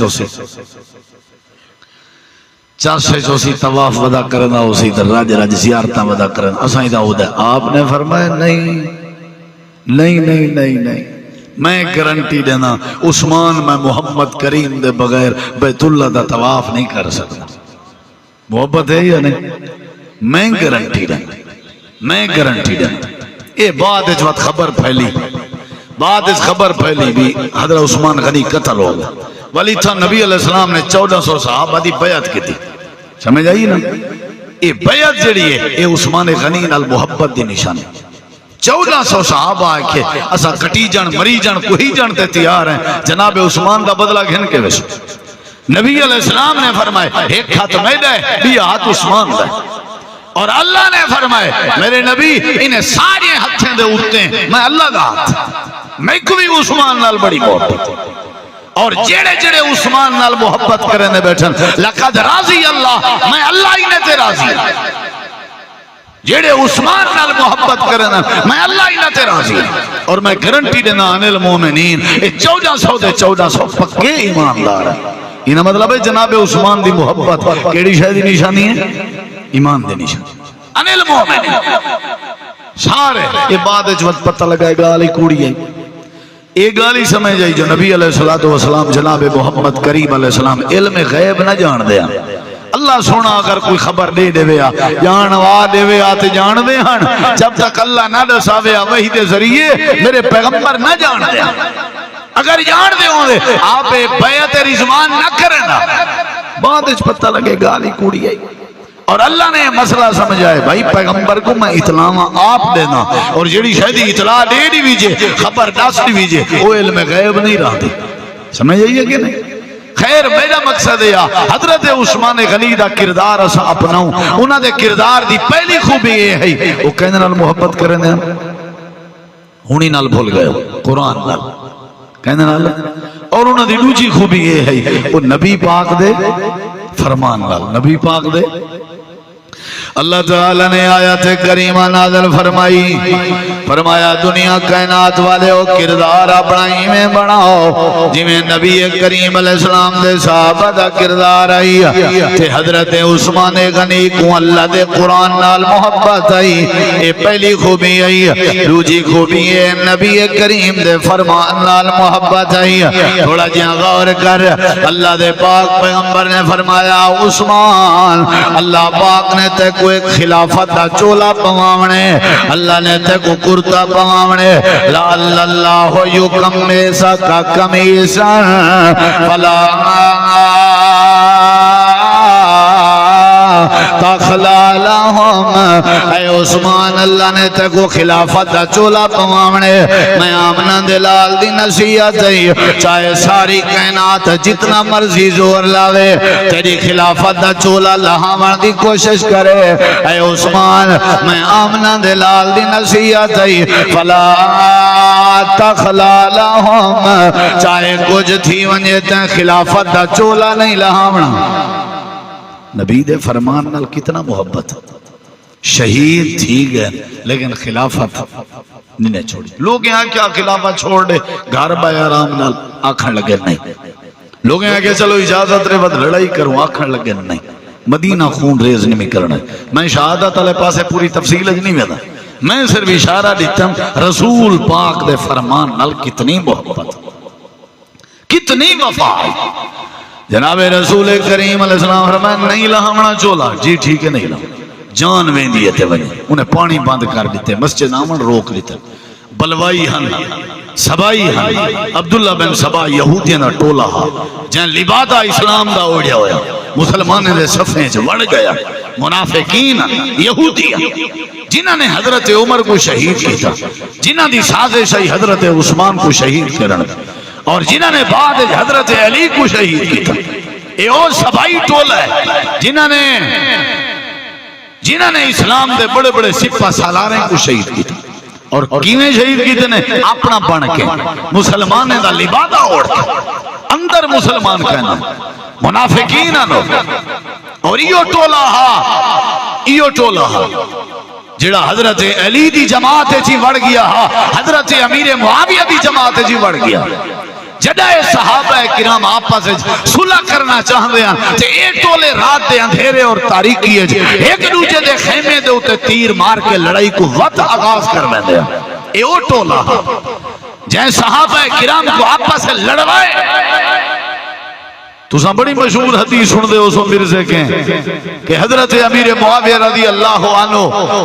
[SPEAKER 1] چوسی طواف ودا کرنا اسی در راج راج زیارتہ ودا کرنا اسائی دا ہوتا ہے آپ نے فرمایا نہیں میں گارنٹی دینا عثمان میں محمد کریم دے بغیر بیت اللہ دا طواف نہیں کر سکتا محبت ہے یا نہیں میں گارنٹی دینا اے بعد اس وقت خبر پھیلی بھی حضرت عثمان غنی قتل ہو گیا ولی تھا نبی علیہ السلام نے 1400 صحابہ دی بیعت کی تھی سمجھ آئی نا یہ بیعت جڑی ہے یہ عثمان غنی نال محبت دی نشانی 1400 صحابہ آئے کہ اسا کٹی جان مری جان کوئی جان تے تیار ہیں جناب عثمان کا بدلہ گھن کے ویسے نبی علیہ السلام نے فرمائے ایک ہاتھ میں دے بھی ہاتھ عثمان دے اور اللہ نے فرمائے میرے نبی انہیں سارے ہتھیں دے اٹھتے ہیں میں اللہ دا ہاتھ میں کوئی عثمان نال بڑی محبت اور جڑے عثمان نال محبت کرنے بیٹھن لقد راضی اللہ میں اللہ ہی نے تے راضی جڑے عثمان نال محبت کرنا میں اللہ ہی نہ تے راضی اور میں گارنٹی دینا انل مومنین 1400 پکے ایماندار ہیں انہا مطلب ہے جناب عثمان دی محبت کیڑی شاید نشانی ہے ایمان دی نشانی انل مومنین سارے یہ بعد وقت پتہ لگائے گالی کوڑی ہے ایک گالی سمجھ جائی جو نبی علیہ السلام جناب محمد کریم علیہ السلام علم غیب نہ جان دیا اللہ سونا اگر کوئی خبر دے دے ویا جانوا دے ویا تے جان دے ہن جب تک اللہ نہ دساوے وحی دے ذریعے میرے پیغمبر نہ جان دے اگر جان دے ہوں دے آپ بیعت رضوان نہ کرنا بعد اچ پتہ لگے گالی کوڑی آئی اور اللہ نے مسئلہ سمجھائے بھائی پیغمبر کو میں اطلاع آپ دینا اور جڑی شہدی اطلاع دے دی بیجے خبر دس دی بیجے وہ علم غیب نہیں رہا دے سمجھ آئیے کہ نہیں خیر میرا مقصد ہے حضرت عثمان غنی دا کردار اسا اپناؤں انہاں دے کردار دی پہلی خوبی یہ ہے وہ کہنے نال محبت کریں دے ہونی نال بھول گئے قرآن نال کہنے نال اور انہاں دی دوسری خوبی یہ ہے وہ نبی پاک دے فرمان نال نبی پاک دے اللہ تعالیٰ نے آیت کریمہ نازل فرمایا دنیا کائنات والے ہو کردار اپنا میں بناؤ جی میں نبی کریم علیہ السلام دے صحابہ دا کردار آئی تے حضرت عثمان غنی کو اللہ دے قرآن نال محبت آئی اے پہلی خوبی آئی دوسری خوبی ہے نبی کریم دے فرمان نال محبت آئی تھوڑا جہاں غور کر اللہ دے پاک پیغمبر نے فرمایا عثمان اللہ پاک نے تے کو ایک خلافت دا چولا پواونے اللہ نے تے کو کرتا پواونے لعل اللہ یکمیسا کا کمیسا فلا تخلالہم اے عثمان اللہ نے تے کو خلافت دا چولا پواونے میں آمنہ دلال دی نصیحت ہے چاہے ساری کائنات جتنا مرضی زور لاوے تیری خلافت دا چولا لہاون دی کوشش کرے اے عثمان میں آمنہ دلال دی نصیحت ہے فلا تخلالہم چاہے کچھ تھی ونجے تے خلافت دا چولا نہیں لہاونا نبی دے فرمان نال کتنا محبت شہید تھی گئے لیکن خلافت نہیں چھوڑی لوگ یہاں کیا خلافت چھوڑ دے گھر بائے آرام نال آکھن لگے نہیں لوگ یہاں کہ چلو اجازت رہے بد لڑائی کروں آکھن لگے نہیں مدینہ خون ریز نہیں کرنا میں شہادت علیہ پاسے پوری تفصیل نہیں میں میں صرف اشارہ دیتا ہوں رسول پاک دے فرمان نال کتنی محبت کتنی وفا جناب رسول کریم علیہ السلام فرمایا نہیں لہمنا چولا جی ٹھیک ہے نہیں لہمنا جان وین دیئے تھے وجہ انہیں پانی بند کر دیتے مسجد آمن روک دیتے بلوائی ہن سبائی ہن عبداللہ بن سبا یہودیاں ٹولا ہا جہاں لبادہ اسلام دا اوڑیا ہویا مسلمانیں دے صفحیں جو وڑ گیا منافقین یہودیاں جنہاں نے حضرت عمر کو شہید کیتا جنہاں دی سازش ہے حضرت عثمان کو شہید کرن اور جنہاں نے بعد حضرت علی کو شہید کیتا اے اور سبائی ٹولا ہے جنہاں نے اسلام دے بڑے بڑے سپہ سالاریں کو شہید کیتا اور کیویں شہید کیتے نے اپنا بن کے مسلمانیں دا لبادہ اوڑ کے اندر مسلمان کہنا منافقین آنو اور ایو ٹولا ہا جڑا حضرت علی دی جماعت جی وڑ گیا ہا حضرت امیر معاویہ دی جماعت جی وڑ گیا جدائے صحابہ کرام آپا سے صلح کرنا چاہتے ہیں کہ ایک ٹولے رات دے اندھیرے اور تاریکی ہے ایک دوجہ دے خیمے دے ہوتے تیر مار کے لڑائی کو وقت آغاز کر میں دے اے او ٹولا جائے صحابہ کرام کو آپا سے لڑوائے تو ساں بڑی مشہور حدیث سن دے ہو سو مرزے کہ حضرت امیر معاویہ رضی اللہ عنہ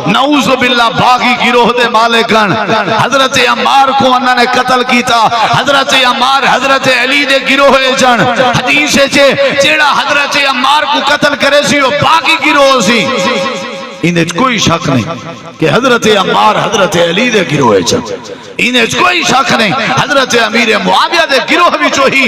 [SPEAKER 1] نعوذ باللہ باغی گروہ دے مالکن حضرت عمار کو انہوں نے قتل کیتا حضرت عمار حضرت علی دے گروہ جن حدیث ہے جیڑا حضرت عمار کو قتل کرے سی وہ باغی گروہ سی انہیں کوئی شک نہیں کہ حضرت عمار حضرت علی دے گروہ جن انہیں کوئی شک نہیں حضرت امیر معاویہ دے گروہ بھی چوہی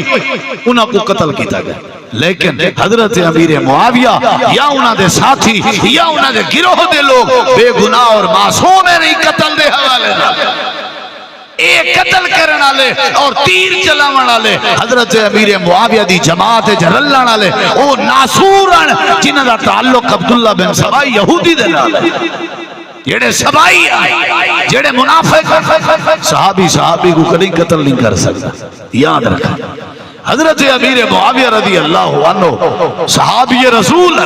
[SPEAKER 1] انہاں کو قتل کیتا گیا لیکن حضرت امیر معاویہ یا انہاں دے ساتھی یا انہاں دے گروہ دے لوگ بے گناہ اور معصوم نہیں قتل دے حوالے نہ ایک قتل کرنا لے اور تیر چلاونا لے حضرت امیر معاویہ دی جماعت جرلانا لے او ناسورن جنہ دا تعلق عبداللہ بن سبا یہودی دے لے جڑے سبائی آئے جڑے منافق صحابی کو کبھی قتل نہیں کر سکتا یاد رکھا حضرت امیر معاویہ رضی اللہ عنہ صحابی رسول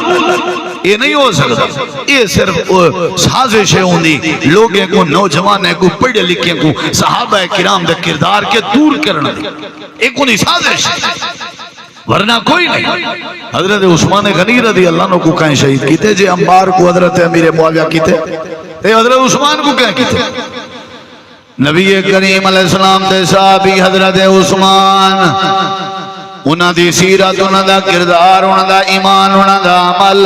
[SPEAKER 1] یہ نہیں ہو سکتا یہ صرف سازشیں ہوندی لوگیں کو نوجوانے کو پڑھے لکھیں کو صحابہ کرام دے کردار کے دور کرنا دی ایک انہی سازش ورنہ کوئی نہیں. حضرت عثمان غنی رضی اللہ عنہ کو کہیں شہید کیتے جے انبار کو حضرت امیر معاویہ کیتے تے حضرت عثمان کو کہیں کیتے. نبی کریم علیہ السلام دے صحابی حضرت عثمان انہاں دی سیرت انہاں دا کردار انہاں دا ایمان انہاں دا عمل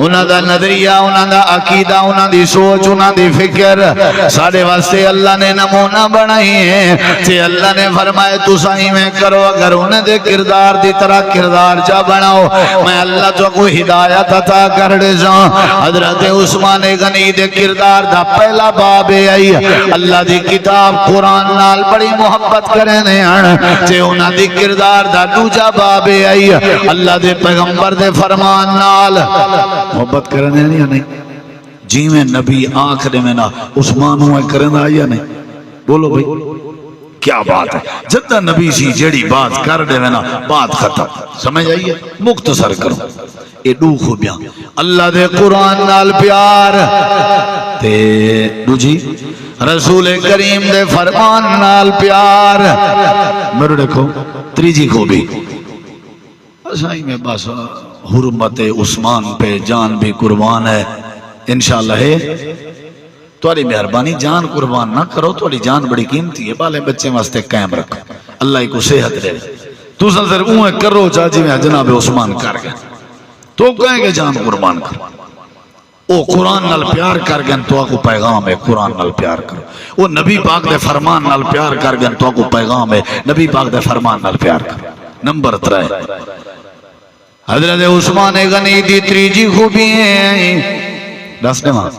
[SPEAKER 1] انہاں دا نظریہ انہاں دا عقیدہ انہاں دی سوچ انہاں دی فکر سارے واسطے اللہ نے نمونہ بنائی ہے تے اللہ نے فرمائے تساں میں کرو اگر انہیں دے کردار دی طرح کردار جا بناؤ میں اللہ تو کوئی ہدایت عطا کر دے جاں. حضرت عثمان غنی دے کردار دا پہلا باب آئی اللہ دی کتاب قرآن نال بڑی محبت کرنے ہیں تے انہاں دی کردار دا دوجا باب آئی اللہ دے پیغمبر دے فرمان نال محبت کرنے نہیں جی میں نبی آخر میں نا عثمان ہوئے کرنا یا نہیں. بولو بھئی کیا بات ہے جدہ نبی سی جیڑی بات کر دے میں نا بات ختم. سمجھ آئیے مختصر کرو اے دو خوبیاں اللہ دے قرآن نال پیار تے دو جی رسول کریم دے فرمان نال پیار. میرے دیکھو تریجی خوبی اسائی میں بس حرمت عثمان پہ جان بھی قربان ہے انشاءاللہ ہے. تمہاری مہربانی جان قربان نہ کرو تمہاری جان بڑی قیمتی ہے بالے بچے واسطے قائم رکھو اللہ کو صحت دے. تو صرف اوہ کرو چاچی میں جناب عثمان کر گئے تو کہیں گے جان قربان کرو. او قرآن نال پیار کر گئے تو آکو پیغام ہے قرآن نال پیار کرو. او نبی پاک دے فرمان نال پیار کر گئے تو آکو پیغام ہے نبی پاک دے فرمان نال پیار کرو. نمبر 3 حضرت عثمان غنی دی تریجی خوبی ہیں دس نے وہاں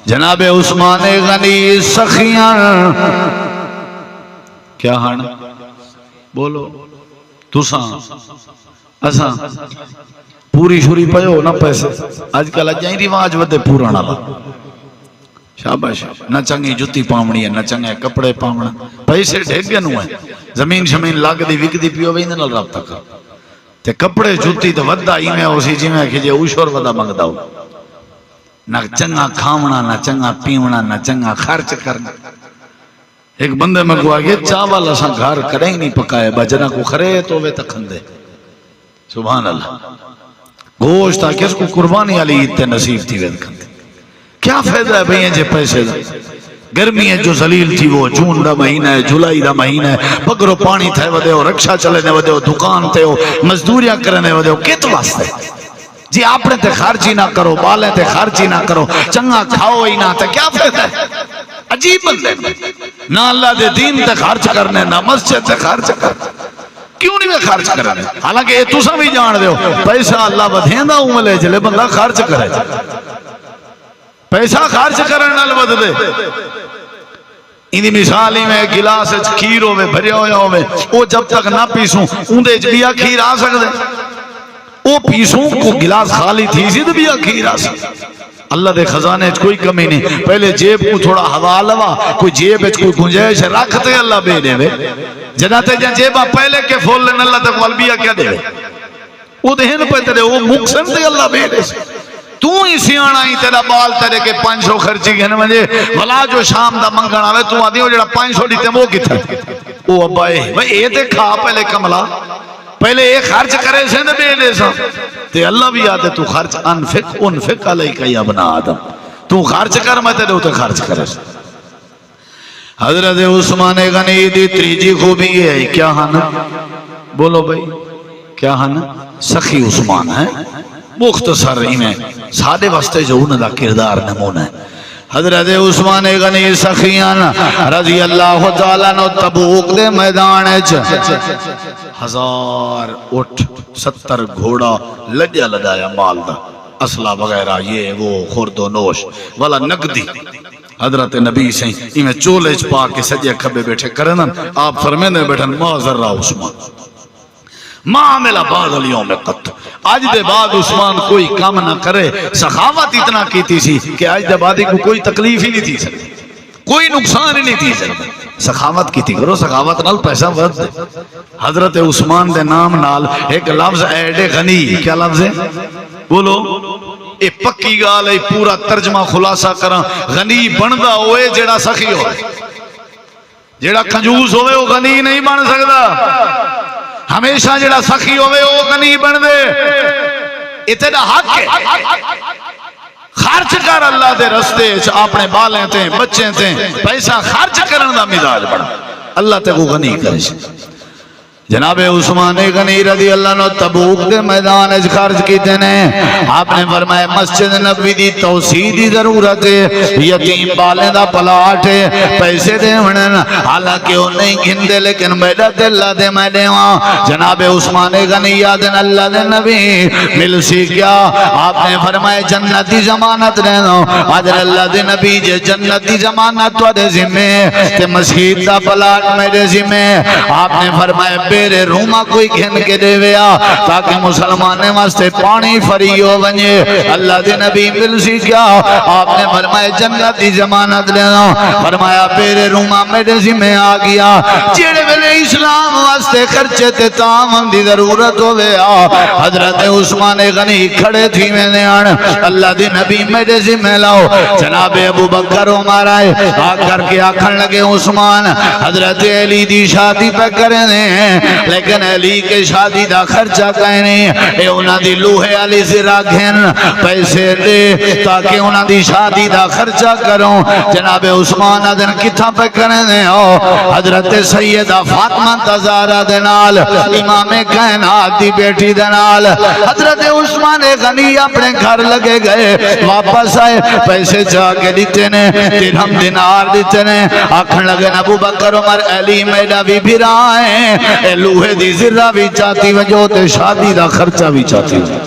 [SPEAKER 1] جناب عثمان غنی سخیاں کیا ہاں بولو تساں اساں پوری شوری پہو نہ پیسے آج کل اجائیں رواج ودے پورا نہ شاباش نہ چنگی جتی پاؤنی ہے نہ چنگے کپڑے پاؤنا پیسے ڈھیک گئے نو ہے زمین شمین لاگ دی وک دی پیو وین نال رابطہ کر تے کپڑے جتی تے ودا ہی میں اسی جی میں کہ جے اوشور ودا منگدا ہو نہ چنگا کھاونا نہ چنگا پیونا نہ چنگا خرچ کرنا. ایک بندے میں کو آگے چاول اساں گھر کڑے ہی نہیں پکائے بجنا کو خرے تو وے تکھندے سبحان اللہ گوشت کس کو قربانی علی عید تے نصیب تھی وے کھندے. کیا فائدہ ہے بھئی جے پیسے دا گرمی ہے جو ذلیل تھی وہ جون دا مہینہ ہے جولائی دا مہینہ ہے بگرو پانی تھے ودے ہو رکشہ چلنے ودے ہو دکان تے ہو مزدوریاں کرنے ودے ہو کت واسطے جی آپ نے تے خارجی نہ کرو بالیں تے خارجی نہ کرو چنگا کھاؤ ہی نہ تے کیا فائدہ ہے. عجیب بندے نہ اللہ دے دین تے خارج کرنے نہ مسجد تے خارج کرنے کیوں نہیں میں خارج کرنے حالانکہ یہ تساں بھی جان دے ہو پیسہ اللہ بدھیندہ ہوں ملے جلے بندہ خارج کرے پیسہ خارج کرنے نال بد دے. انہی مثالی میں گلاس کھیر ہوئے بھریا ہویا ہوئے وہ جب تک نہ پیسوں اندے بیا کھیر آ سکتے وہ پیسوں کو گلاس خالی تھی سی تو بیا کھیر آ سکتے. اللہ دے خزانے کوئی کمی نہیں پہلے جیب کو تھوڑا ہوا لوا کوئی جیب کوئی گنجائش رکھتے اللہ بے دے جناتے جن جیبا پہلے کے فول لین اللہ تک والبیا کیا دے وہ دہن پہ تیرے وہ مقصد دے اللہ بے دے تو ہی سیانا ہی تیرا بال تیرے کے 500 خرچی گھنے مجھے ولا جو شام دا منگن آوے تو آدھی ہو جڑا 500 دیتے وہ کتا وہ ابا اے تے کھا پہلے کملا پہلے ایک خرچ کرے سے نہ بے لے سا تے اللہ بھی آتے تو خرچ انفق علیکہ یا ابن آدم تو خرچ کر میں تیرے ہوتے خرچ کرے سے. حضرت عثمان غنی دی تریجی خوبی ہے کیا ہانا بولو بھئی کیا ہانا سخی عثمان ہے مختصر ہی میں سادے واسطے جو انہوں دا کردار نمونہ ہے. حضرت عثمان غنی سخیان رضی اللہ تعالیٰ نو تبوک دے میدان 1000 اٹھ 70 گھوڑا لجا لدایا مال دا اسلحہ وغیرہ یہ وہ خورد و نوش والا نقدی حضرت نبی سے ہی میں چولے پا کے سجے کھبے بیٹھے کرنن آپ فرمینے بیٹھن ما ذرہ عثمان ما عملہ بعد اليوم قط آج دے بعد عثمان کوئی کام نہ کرے سخاوت اتنا کیتی سی کہ آج دے بعد کو کوئی تکلیف ہی نہیں تھی سکتی کوئی نقصان ہی نہیں تھی سکتی سخاوت کیتی کرو سخاوت نال پیسہ ورد دے. حضرت عثمان دے نام نال ایک لفظ ایڈ غنی کیا لفظ ہے بولو اے پکی گال ہے پورا ترجمہ خلاصہ کرا غنی بندہ ہوئے جیڑا سخی ہوئے جیڑا کنجوس ہوئے وہ غنی نہیں بن سکتا. ہمیشہ جڑا سخی ہوئے وہ غنی بن دے، اتنا حق ہے، خرچ کر اللہ دے رستے اپنے بالیں تے بچے تے پیسہ خرچ کرن دا مزاج بڑا، اللہ تے کو غنی کرے۔ جناب عثمان غنی رضی اللہ عنہ تبوک دے میدان اچ خرچ کیتے نے، آپ نے فرمایا مسجد نبوی دی توسیع دی ضرورت ہے، یتیم بالیں دا پلاٹ ہے، پیسے دے ونن حالانکہ وہ نہیں گھندے لیکن میرا دل دے میں دیواں۔ جناب عثمان غنی یادن اللہ دے نبی مل سی کیا، آپ نے فرمایا جنت دی ضمانت دے دو، حضرت اللہ دے نبی جے جنت دی ضمانت تواڈے ذمہ تے مسجد دا پلاٹ میرے ذمہ، آپ نے فرمایا میرے روما کوئی گھن کے دے ویا تاکہ مسلمانے واسطے پانی فری ہو بنجے۔ اللہ دے نبی مل سی کیا، آپ نے فرمایا جنت دی ضمانت لینا، فرمایا میرے روما میرے ذمہ آ گیا، جیڑے ویلے اسلام واسطے خرچے تے تعاون دی ضرورت ہو گیا، حضرت عثمان غنی کھڑے تھی میں نے آن، اللہ دے نبی میرے ذمہ لاؤ۔ جناب ابو بکر عمر آئے آ کر کے آکھن لگے عثمان حضرت علی دی شادی پہ کرنے لیکن علی کے شادی دا خرچہ کہنے اے انہاں دی لوہے علی زرا گھن پیسے دے تاکہ انہاں دی شادی دا خرچہ کروں۔ جناب عثمان ادن کتھا پہ کرنے ہو، حضرت سیدہ فاطمہ تزارہ دنال امام کائنات دی بیٹی دنال، حضرت عثمان غنی اپنے گھر لگے گئے، واپس آئے پیسے جا کے دیتے نے، درہم دینار دیتے نے، آکھن لگے ابو بکر عمر علی میڈا بھی بھرائیں، اے لوہے دی ذرہ بھی چاہتی وجہ تے شادی دا خرچہ بھی چاہتی وجہ۔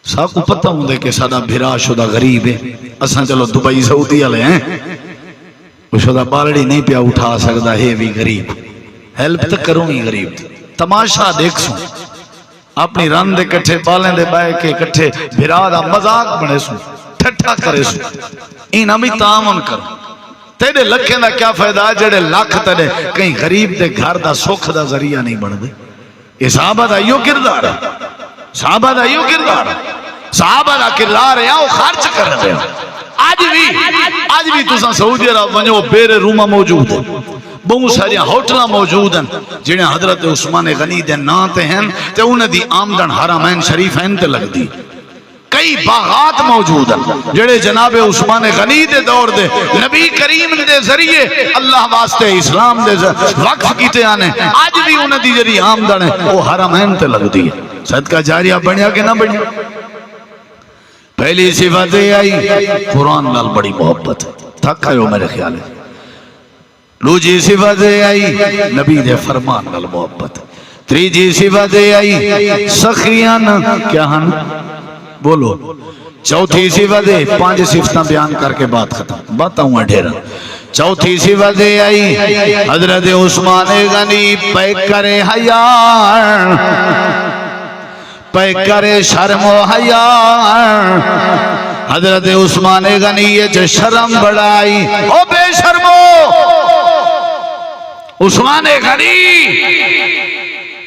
[SPEAKER 1] ساں کو پتہ ہوں دے کہ سادہ بھرا شدہ غریب ہے، اساں چلو دبئی سعودی والے ہیں، وہ شدہ بالڑی نہیں پیا اٹھا سکتا ہے بھی غریب، ہیلپ تک کروں گی غریب، تماشا دیکھ سوں اپنی رن دے کٹھے بالیں دے بائے کے کٹھے بھرا دا مذاق بنے سوں ٹھٹھا کرے سوں، انہاں بھی تعاون کروں۔ تیرے لکھیں دا کیا فائدہ جڑے لاکھ تیرے کہیں غریب دے گھر دا سکھ دا ذریعہ نہیں بن دے۔ یہ صحابہ دا یوں کردار ہے، صحابہ دا یوں کردار ہے، صحابہ دا کردار ہے وہ خرچ کر رہے ہیں۔ آج بھی تساں سعودی عرب ونجو بیرے روما موجود ہیں، بہت سارے ہوٹلاں موجود ہیں جنہیں حضرت عثمان غنی دے نام تے ہیں تے انہیں دی آمدن حرمین شریفین تے لگ دی۔ کئی باغات موجود ہیں جڑے جناب عثمان غنی دے دور دے نبی کریم دے ذریعے اللہ واسطے اسلام دے وقف کیتے آنے، آج بھی انہیں دی جری آمدن ہے وہ حرمین تے لگ دی ہے۔ صدقہ جاریہ بنیا کہ نہ بنیا؟ پہلی صفت آئی قرآن نال بڑی محبت تھکا ہے وہ میرے خیال ہے۔ دوسری صفت آئی نبی دے فرمان نال محبت، تیسری صفت آئی سخیان کیا ہن بولو، چوتھی صفت ہے 5 صفتاں بیان کر کے بات ختم، باتاں ڈھیرا۔ چوتھی صفت آئی حضرت عثمان غنی پہ کرے حیا، پہ کرے شرم و حیا، حضرت عثمان غنی یہ شرم بڑھائی، او بے شرمو عثمان غنی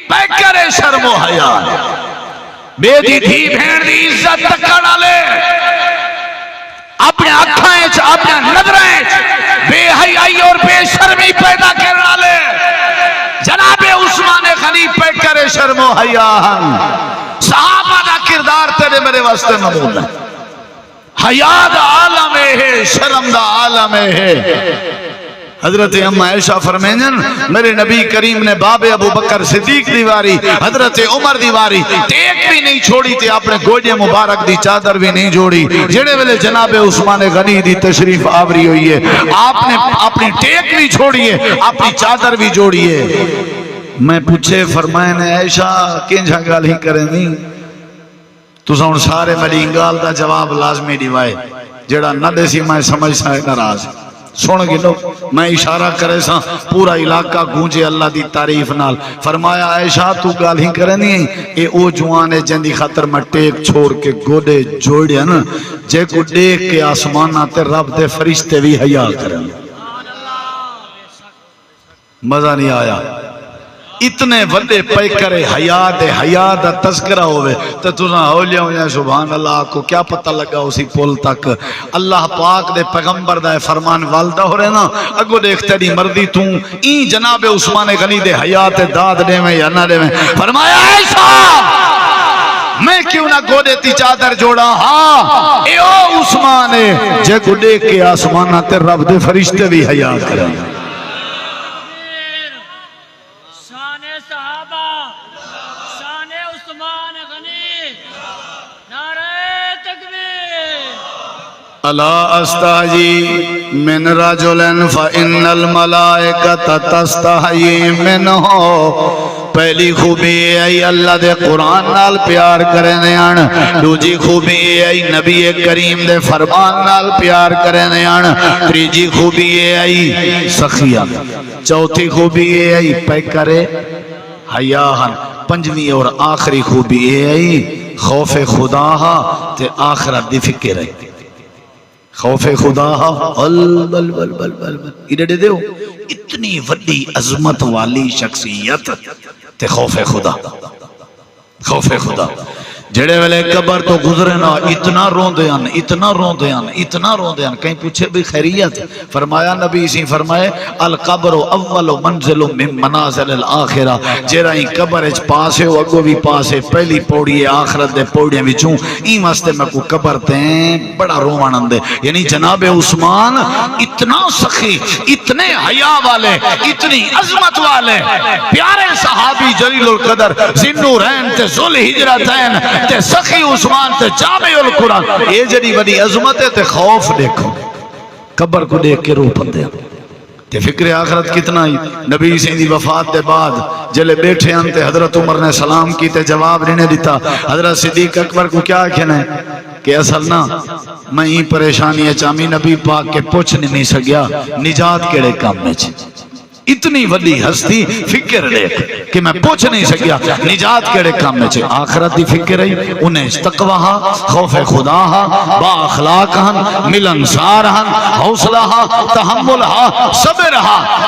[SPEAKER 1] پہ کرے شرم و حیا، بے دی دھی بھین دی عزت تکڑا لے، اپنے آنکھائیں اپنے نظریں بے حیائی اور بے شرمی پیدا کرنا لے۔ جناب عثمان غنی پہ کرے شرم و حیا، صحابہ دا کردار تیرے میرے واسطے نمون ہے، حیا دا عالم ہے، شرم دا عالم ہے۔ حضرت ام عائشہ فرمائیں میرے نبی کریم نے باب ابو بکر صدیق دیواری حضرت عمر دیواری ٹیک بھی نہیں چھوڑی تھی، اپنے گوجے مبارک دی چادر بھی نہیں جوڑی، جڑے ویلے جناب عثمان غنی دی تشریف آوری ہوئی ہے آپ نے اپنی ٹیک بھی چھوڑی ہے، اپنی چادر بھی جوڑی ہے۔ میں پوچھے فرمائیں عائشہ کنجھا گال ہی کریں نہیں تو سن سارے میری انگال دا جواب لازمی دیوائے جڑا نہ دے سی میں سمجھ سائے ناراض سن گلو، میں اشارہ کرے سا پورا علاقہ گونجے اللہ دی تعریف نال۔ فرمایا عائشہ تو گال ہی کرے نہیں، اے او جوان ہے جن دی خاطر میں ٹیک چھوڑ کے گوڑے جوڑے نا، جے کو دیکھ کے آسمانہ تے رب دے فرشتے بھی حیا کریں۔ مزہ نہیں آیا؟ اتنے وڈے پیکر حیا دا تذکرہ ہوئے تو تُساں ہولیاں ہوئے سبحان اللہ کو کیا پتہ لگا اسی پول تک اللہ پاک دے پیغمبر دا فرمان والدہ ہو رہے نا اگو دیکھ تیری مرضی تو این جناب عثمان غنی دے حیات داد دے میں یا نہ دے میں فرمایا ایسا میں کیوں نہ گوڑے تی چادر جوڑا ہاں اے او عثمان جے گوڑے کے آسمانہ تے رب دے فرشتے بھی حیا کریں الا استحیی من رجل فإن الملائکۃ تستحیی منہ پہلی خوبی ہے اللہ دے قرآن نال پیار کرنے آن دوجی خوبی ہے نبی کریم دے فرمان نال پیار کرنے آن تریجی خوبی ہے سخیہ چوتھی خوبی ہے پیکرے حیاہن پنجویں اور آخری خوبی ہے خوف خدا تے آخرت دی فکر ہے خوف خدا ادھے دیو اتنی وڈی عظمت والی شخصیت تے خوف خدا جڑے ویلے قبر تو گزرے نا اتنا روندیاں کہیں پوچھے بھی خیریت فرمایا نبی سی فرمائے القبر اول منزل من منازل الاخرہ جیرا ہی قبر اچ پاسے ہو اگو بھی پاسے پہلی پوڑی آخرت دے پوڑیاں وچوں این واسطے میں کو قبر تے بڑا روان دے یعنی جناب عثمان اتنا سخی اتنے حیا والے اتنی عظمت والے پیارے صحابی جلیل القدر ذوالنورین تے ذوالہجرتین تے سخی عثمان تے جامع القرآن یہ جڑی بڑی عظمت ہے تے خوف دیکھو قبر کو دیکھ کے روح پندے تے فکر آخرت کتنا ہی نبی سیدھی وفات دے بعد جلے بیٹھے ہم تے حضرت عمر نے سلام کی تے جواب نہیں دیتا حضرت صدیق اکبر کو کیا کہنا ہے کہ اصل نا میں ہی پریشانی چامی نبی پاک کے پوچھ نہیں سکیا نجات کیڑے کام میں چھے اتنی وڈی ہستی فکر دیکھ کہ میں پوچھ نہیں سکیا نجات کیڑے کام میں چھے آخرت دی فکر ہے انہیں تقویٰ خوف خدا با اخلاق ملنسار حوصلہ تحمل صبر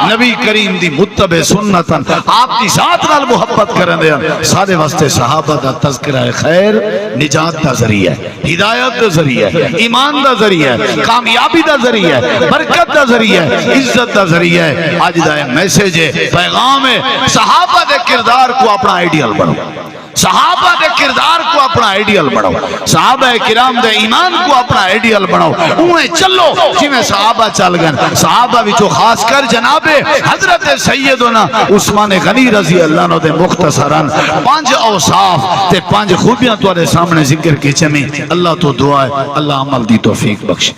[SPEAKER 1] نبی کریم دی متبع سنت آپ دی ذات نال محبت کرن دیا سارے واسطے صحابہ دا تذکرہ خیر نجات دا ذریعہ ہدایت دا ذریعہ ایمان دا ذریعہ کامیابی دا ذریعہ برکت دا ذریعہ عزت دا ذریعہ آج دا میسیج ہے پیغام ہے صحابہ دے کردار کو اپنا آئیڈیل بڑھو صحابہ دے کردار کو اپنا آئیڈیل بڑھو صحابہ کرام دے ایمان کو اپنا آئیڈیل بڑھو انہیں چلو جی میں صحابہ چل گئے صحابہ بھی جو خاص کر جناب حضرت سیدنا عثمان غنی رضی اللہ عنہ دے مختصراً 5 اوصاف تے 5 خوبیاں تمہارے سامنے ذکر کی چمی اللہ تو دعا ہے اللہ عمل دی توفیق بخش